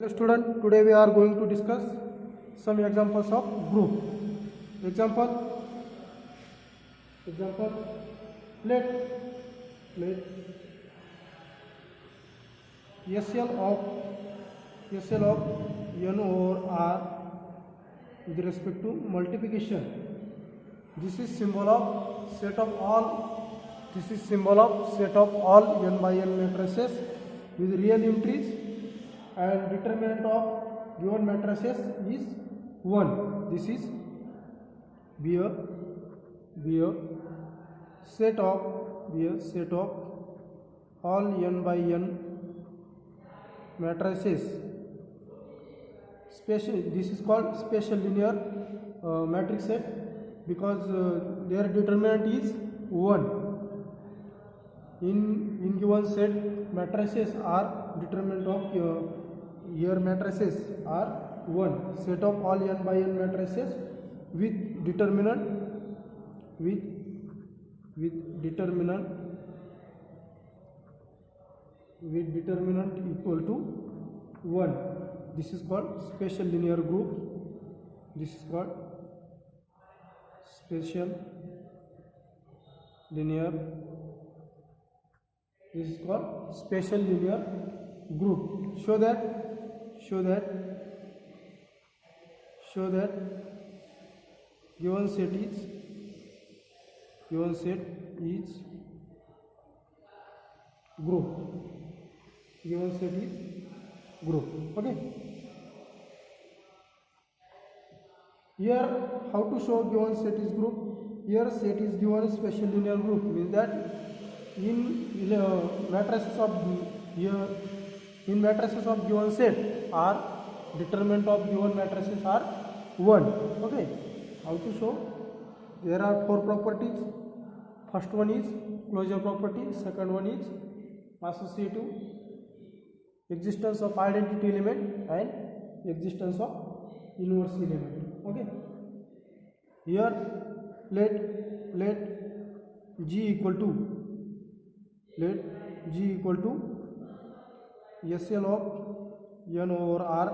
Hello student, today we are going to discuss some examples of group. Example, let SL of n over r with respect to multiplication. This is symbol of set of all. This is symbol of set of all n by n matrices with real entries, and determinant of given matrices is 1. This is be a set of all n by n matrices. This is called special linear matrix set because their determinant is 1. In given set, matrices are determinant of here matrices are 1. Set of all n by n matrices with determinant equal to 1. This is called special linear group. This is called special linear group. Show that given set is group. Okay. Here, how to show given set is group? Here set is given special linear group, means that in matrices of given set are determinant of given matrices are 1. Okay, how to show? There are 4 properties. First one is closure property, second one is associative, existence of identity element, and existence of inverse element. Okay, here let G equal to SL of n over r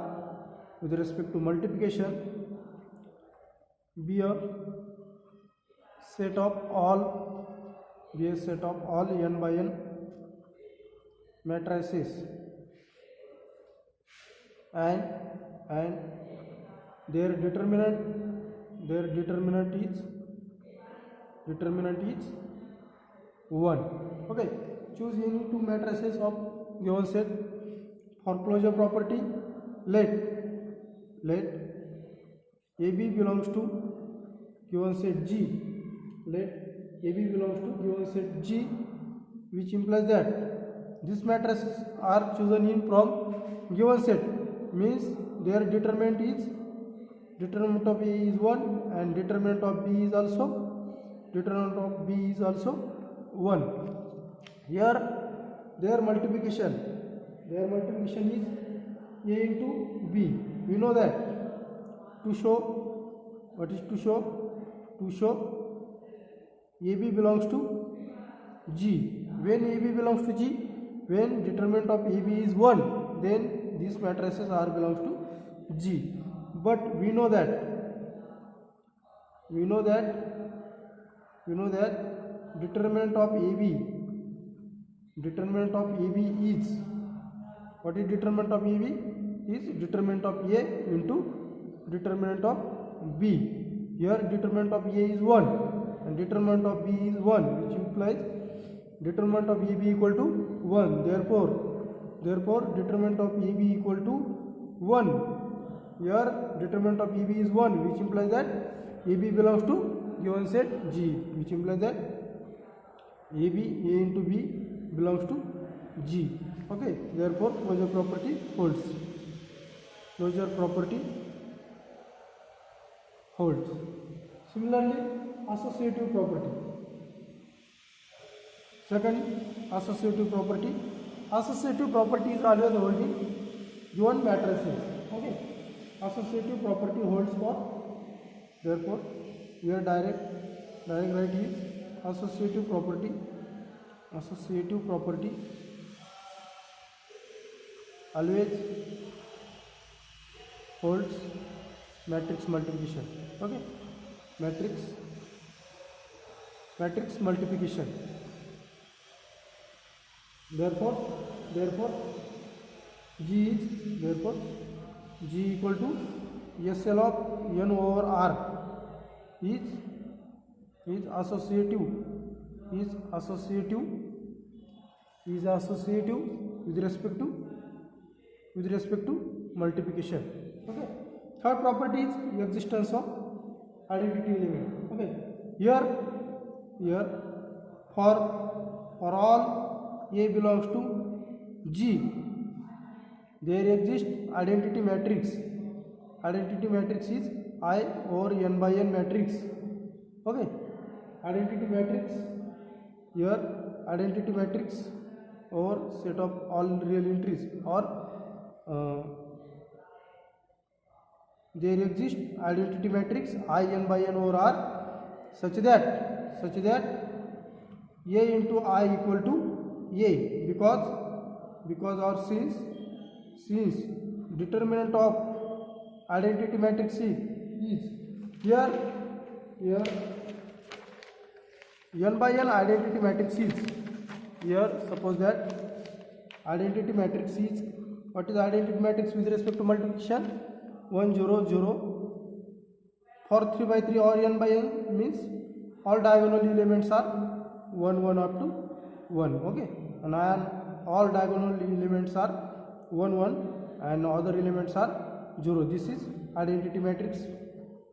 with respect to multiplication be a set of all n by n matrices, and their determinant is 1. Okay, choose any two matrices of given set. For closure property, let AB belongs to given set G. Let AB belongs to given set G, which implies that these matrices are chosen in from given set, means their determinant of A is 1 and determinant of B is also 1. Here their multiplication is A into B. We know that to show AB belongs to G. When AB belongs to G, when determinant of AB is 1, then these matrices are belongs to G. But we know that determinant of AB is, what is determinant of AB? Is determinant of A into determinant of B. Here determinant of A is 1 and determinant of B is 1, which implies determinant of AB equal to 1. Therefore determinant of AB equal to 1. Here determinant of AB is 1, which implies that AB belongs to given set G, which implies that A into B belongs to G. Okay, therefore closure property holds. Similarly, associative property. Second, associative property is always holding given matrices. Okay, associative property holds for, therefore here direct write is associative property always holds matrix multiplication. Okay, matrix multiplication. Therefore G equal to SL of n over R is associative with respect to multiplication. Okay. Third property is existence of identity element. Okay. Here for all A belongs to G, there exists identity matrix. Identity matrix is I over n by n matrix. Okay. Identity matrix, here identity matrix or set of all real entries, or there exists identity matrix I n by n over R such that A into I equal to A, because or since determinant of identity matrix is here n by n identity matrix is here. Suppose that identity matrix is, what is identity matrix with respect to multiplication? 1 0 0 for 3 by 3 or n by n means all diagonal elements are 1 1 up to 1. Okay, and all diagonal elements are 1 1 and other elements are 0. This is identity matrix,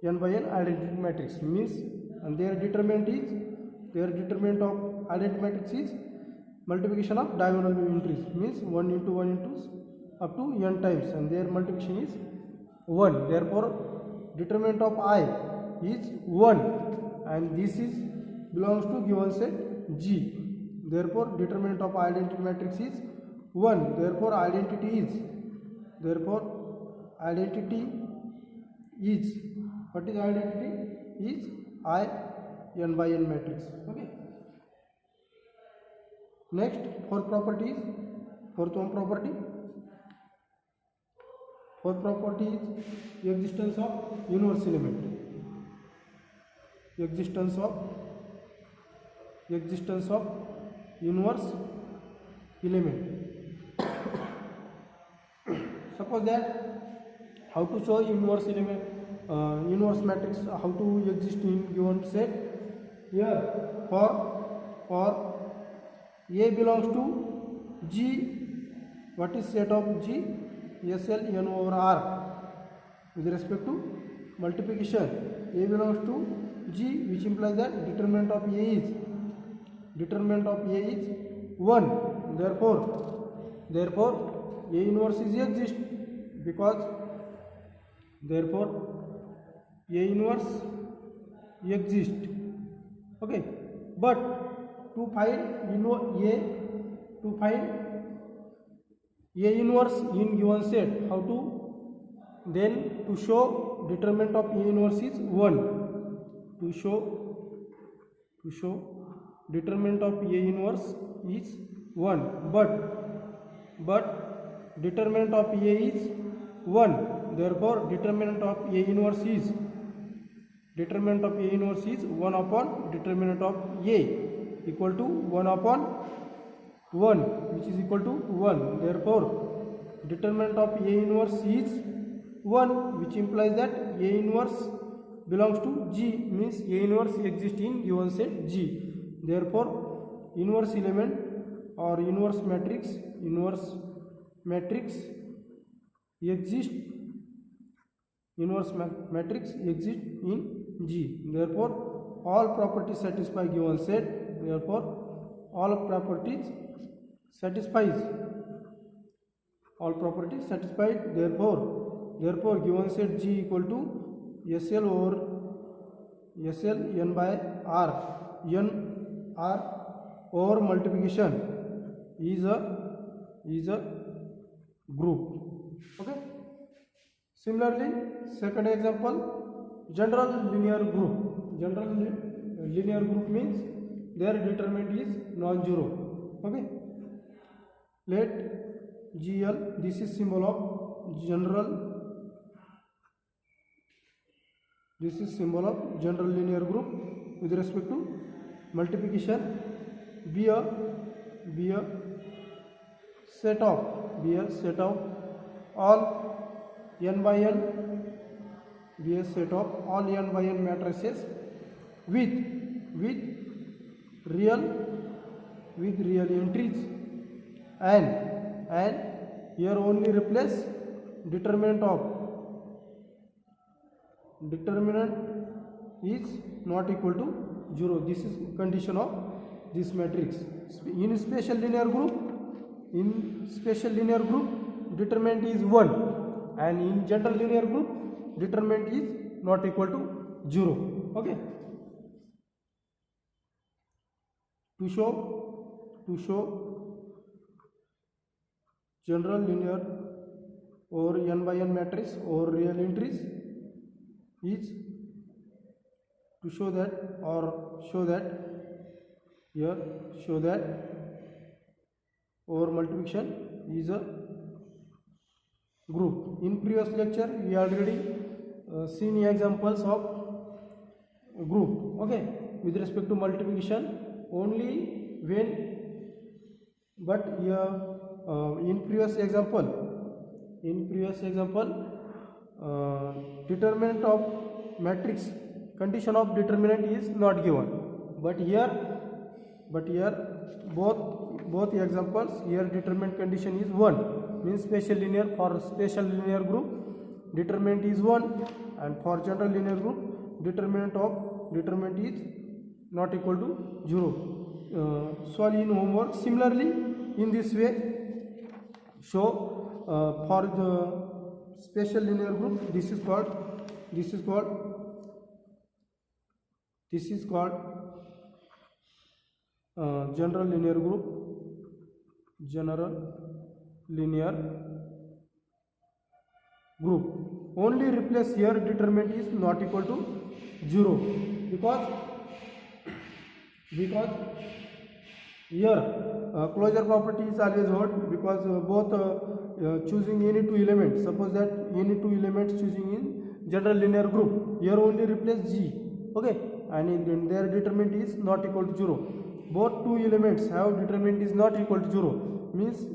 n by n identity matrix means, and their determinant of identity matrix is multiplication of diagonal entries, means 1 into 1 into up to n times, and their multiplication is 1. Therefore determinant of I is 1, and this is belongs to given set G. Therefore determinant of identity matrix is 1. Therefore identity is what is identity is I n by n matrix. Okay. Next, fourth property is existence of inverse element. Existence of inverse element. Suppose that how to show inverse element, inverse matrix, how to exist in given set. Here for A belongs to G, what is set of G? SL n over R with respect to multiplication. A belongs to G, which implies that determinant of A is 1. Therefore A inverse is exist, because therefore A inverse exist. Okay, but to find A inverse in given set, how to then to show determinant of A inverse is 1. To show determinant of A inverse is 1, but determinant of A is 1. Therefore determinant of A inverse is 1 upon determinant of A equal to 1 upon 1, which is equal to 1. Therefore determinant of A inverse is 1, which implies that A inverse belongs to G, means A inverse exists in given set G. Therefore inverse element or inverse matrix exists in G. Therefore all properties satisfy given set. Therefore all properties satisfied. Therefore given set G equal to SL n by R, n R over multiplication is a group. Okay. Similarly, second example, general linear group. General linear group means their determinant is non-zero. Okay. Let GL, this is symbol of general This is symbol of general linear group with respect to multiplication. Be a set of all n by n, be a set of all n by n matrices with real entries, and here only replace determinant is not equal to 0. This is condition of this matrix. In special linear group, determinant is 1, and in general linear group determinant is not equal to 0. Okay. To show general linear or n by n matrix or real entries is to show that or multiplication is a group. In previous lecture we already seen examples of group. Okay, with respect to multiplication only when, but here in previous example determinant of matrix, condition of determinant is not given, but here both examples, here determinant condition is 1, means special linear, for special linear group determinant is 1, and for general linear group determinant is not equal to 0. Solve in homework. Similarly, in this way, show for the special linear group, this is called general linear group. Only replace here determinant is not equal to 0, because here closure property is always hold, because both choosing any two elements. Suppose that any two elements choosing in general linear group, here only replace G. Okay, and in their determinant is not equal to 0. Both two elements have determinant is not equal to 0, means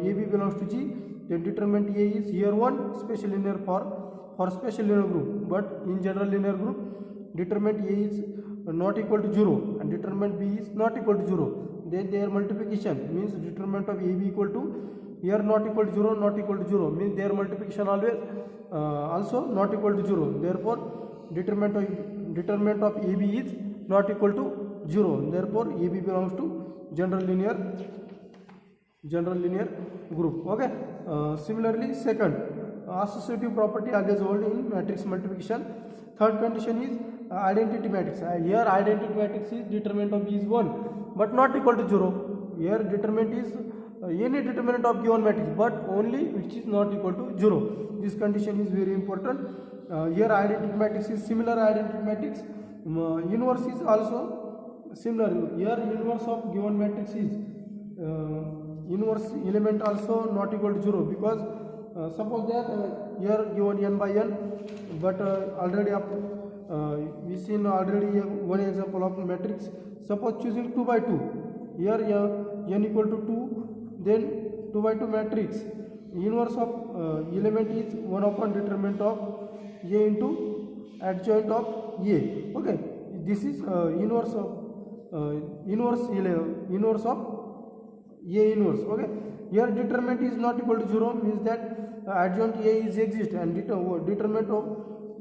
AB belongs to G. The determinant A is here 1, special linear for special linear group, but in general linear group determinant A is not equal to 0 and determinant B is not equal to 0. Then their multiplication means determinant of AB equal to, here not equal to 0, not equal to 0, means their multiplication always also not equal to 0. Therefore determinant of AB is not equal to 0. Therefore AB belongs to general linear group. Okay. Similarly, second, associative property always hold in matrix multiplication. Third condition is identity matrix. Here identity matrix is determinant of B is 1, but not equal to 0. Here determinant is any determinant of given matrix, but only which is not equal to 0. This condition is very important. Here identity matrix is similar identity matrix. Inverse is also similar. Here inverse of given matrix is inverse element also not equal to 0, because suppose that here given n by n, but already we seen already one example of matrix. Suppose choosing 2 by 2, here n equal to 2, then 2 by 2 matrix, inverse of element is 1 upon determinant of A into adjoint of A. Okay, this is inverse of A inverse. Okay, here determinant is not equal to 0, means that adjoint A is exist, and determinant of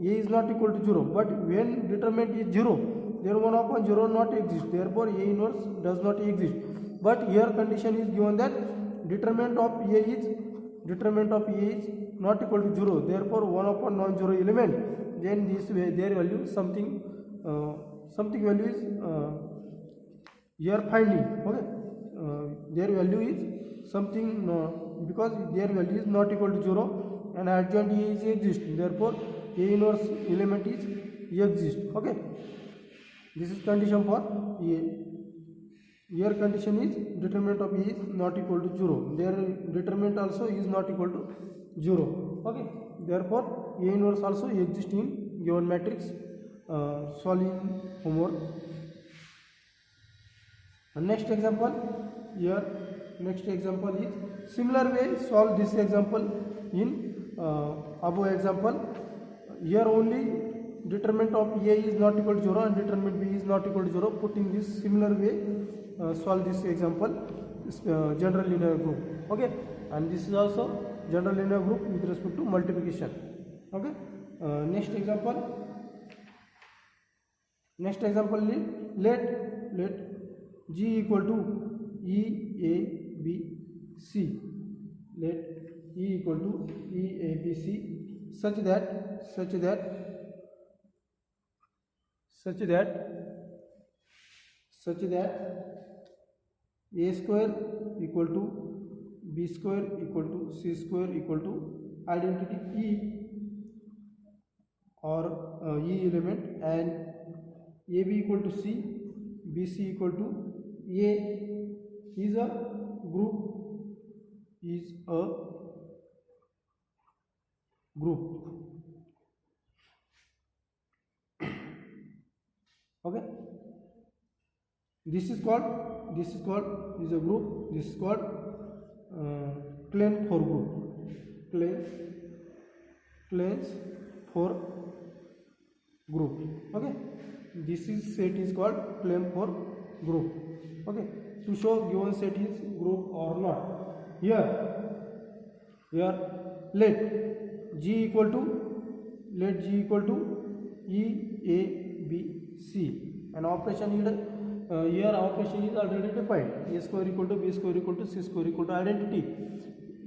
A is not equal to 0. But when determinant is 0, then 1 upon 0 not exist. Therefore A inverse does not exist. But here condition is given that determinant of A is not equal to 0. Therefore 1 upon non-zero element. Then this way their value something value is here finding. Okay, their value is something because their value is not equal to 0 and adjoint A is exist. Therefore A inverse element is exist. Okay, this is condition for A. Here condition is determinant of A is not equal to 0. Their determinant also is not equal to 0. Okay, therefore A inverse also exists in given matrix. Solve in homework. Next example here. Next example is similar way solve this example in above example. Here only determinant of A is not equal to 0 and determinant B is not equal to 0. Put in this similar way, solve this example, general linear group. Okay, and this is also general linear group with respect to multiplication. Okay, next example is let G equal to E A B C. Let E equal to E A B C such that A square equal to B square equal to C square equal to identity E or E element, and AB equal to C, BC equal to A is a group. Okay, this is a group. This is called Klein 4 group. Klein 4 group. Okay, this is set is called Klein 4 group. Okay, to show given set is group or not. Here let G equal to E A B C, and operation here operation is already defined. A square equal to B square equal to C square equal to identity.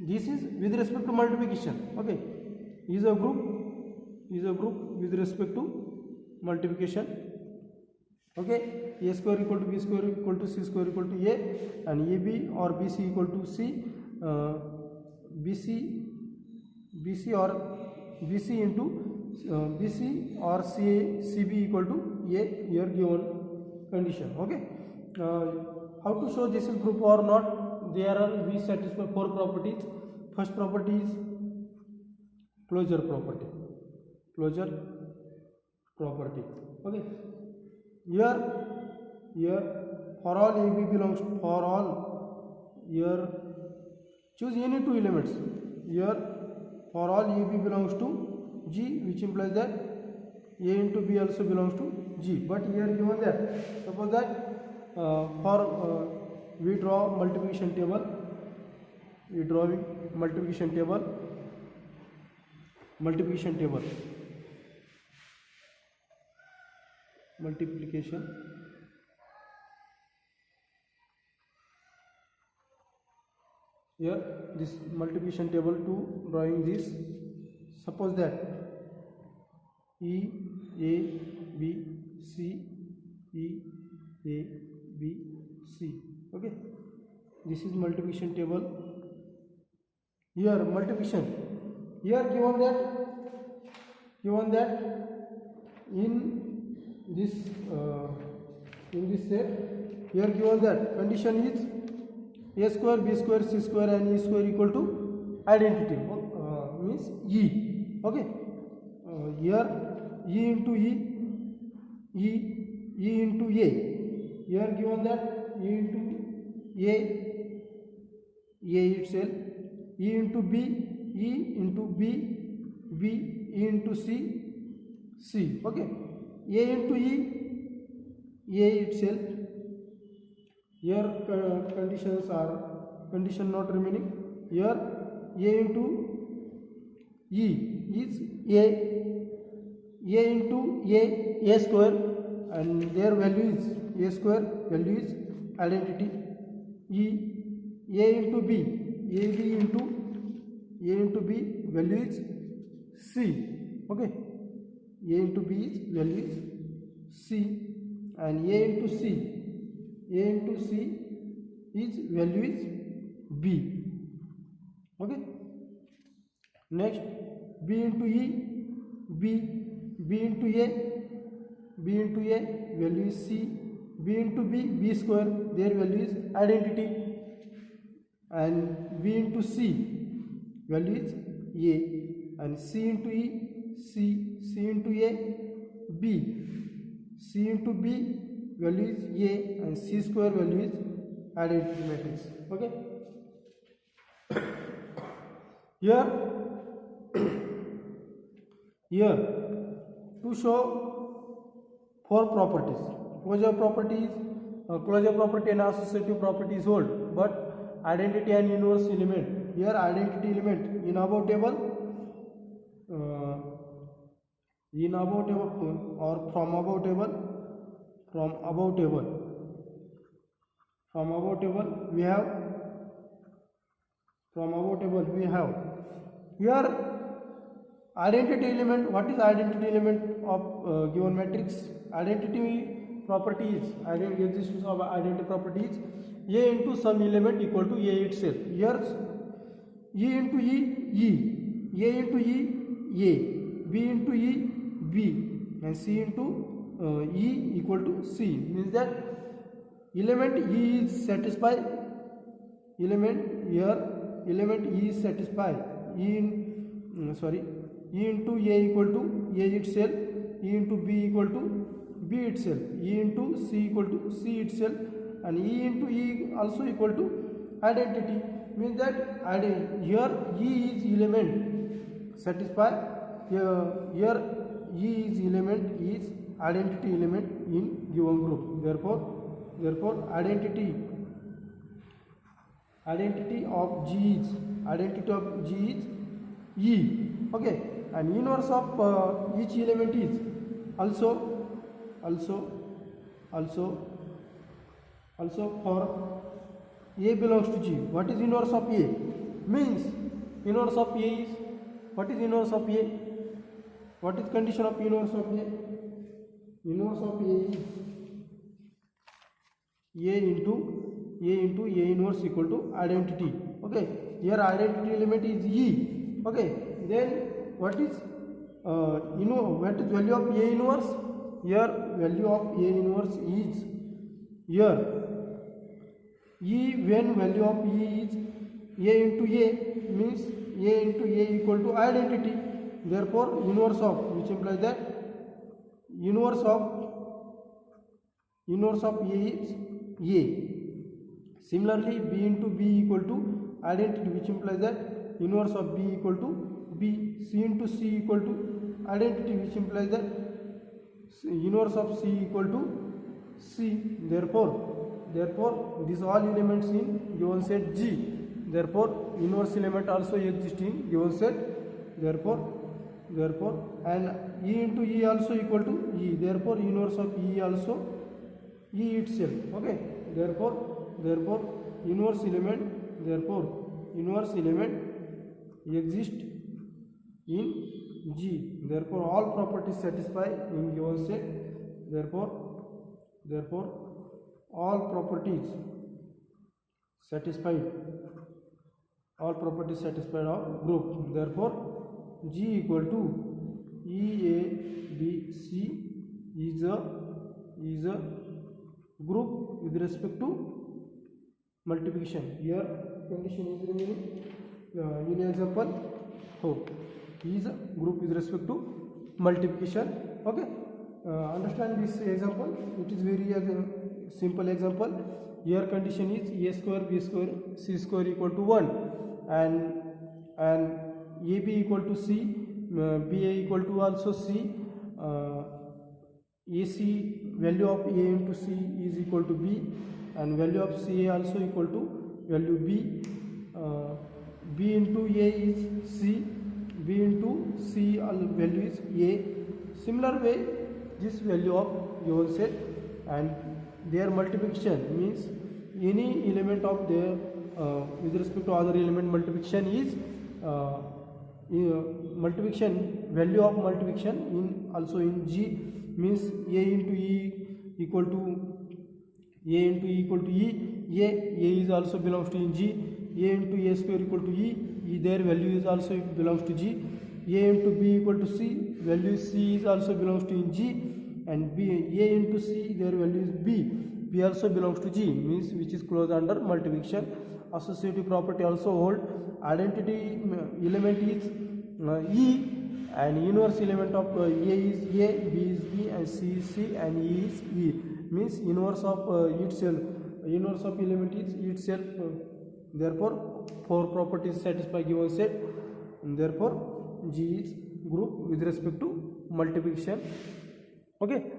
This is with respect to multiplication. Okay, is a group with respect to multiplication. Okay, A square equal to B square equal to C square equal to A, and AB or BC equal to C, BC or CB equal to A, here given condition. Okay, how to show this is group or not? We satisfy 4 properties. First property is closure property. Okay, here for all AB belongs to, here choose any 2 elements. Here for all AB belongs to G, which implies that A into B also belongs to G. But here given that, suppose that we draw multiplication table. Here this multiplication table to drawing this. Suppose that E A B C, E A B C. Okay, this is multiplication table. Here multiplication. Here given that in this set, here given that condition is A square, B square, C square and E square equal to identity, means E. Okay, here E into E into A. Here given that E into A itself, E into B, E into B, E into C. Okay, A into A itself. Here condition not remaining. Here A into E is A into A square, and their value is A square, value is identity. A into B, AB into B, value is C. Okay, A into B is value is C, and A into C is value is B. Okay, next B into E, B into A, value is C. B into B square, their value is identity, and B into C, value is A, and C into E C into A, B, C into B value is A and C square value is identity matrix. Okay. Here to show four properties. Closure property and associative properties hold, but identity and inverse element. Here identity element in above table or from above table we have here identity element. What is identity element of given matrix? Identity properties, existence of identity properties, A into some element equal to A itself. Here E into E, A into E, A, B into E, B, and C into E equal to C. Means that element E is satisfied. Element E is satisfied. E into A equal to A itself, E into B equal to B itself, E into C equal to C itself, and E into E also equal to identity. Means that here E is element satisfy. Here E is element is identity element in given group. Therefore identity of G is E. Okay, and inverse of each element is also for A belongs to G. What is inverse of A? Means inverse of A is, what is inverse of A? What is condition of inverse of A? Inverse of A is A into A inverse equal to identity. Okay, here identity element is E. Okay, then what is value of A inverse? Here value of A inverse is here E, when value of E is A into A, means A into A equal to identity. Therefore inverse of, which implies that inverse of A is A. Similarly B into B equal to identity, which implies that inverse of B equal to B. C into C equal to identity, which implies that inverse of C equal to C. Therefore these all elements in given set G. Therefore inverse element also exists in given set. Therefore and E into E also equal to E. Therefore inverse of E also E itself. Okay. Therefore inverse element exists in G. Therefore all properties satisfy in given set. Therefore all properties satisfied of group. Therefore G equal to E, A, B, C is a group with respect to multiplication. Here condition is remaining. In example, is a group with respect to multiplication. Okay, understand this example. It is very simple example. Here condition is A square, B square, C square equal to 1, and AB equal to C, BA equal to also C, AC value of A into C is equal to B, and value of CA also equal to value B. B into A is C, B into C value is A. Similar way, this value of given set and their multiplication means any element of their with respect to other element multiplication is multiplication, value of multiplication in also in G means A into E equal to A into E equal to E. A is also belongs to in G. A into A square equal to E, their value is also belongs to G. A into B equal to C, value C is also belongs to in G, and A into C, their value is B also belongs to G, means which is closed under multiplication. Associative property also hold. Identity element is E, and inverse element of A is A, B is B, and C is C, and E is E. Means inverse of itself. Inverse of element is itself. Therefore, 4 properties satisfy given set. And therefore, G is group with respect to multiplication. Okay.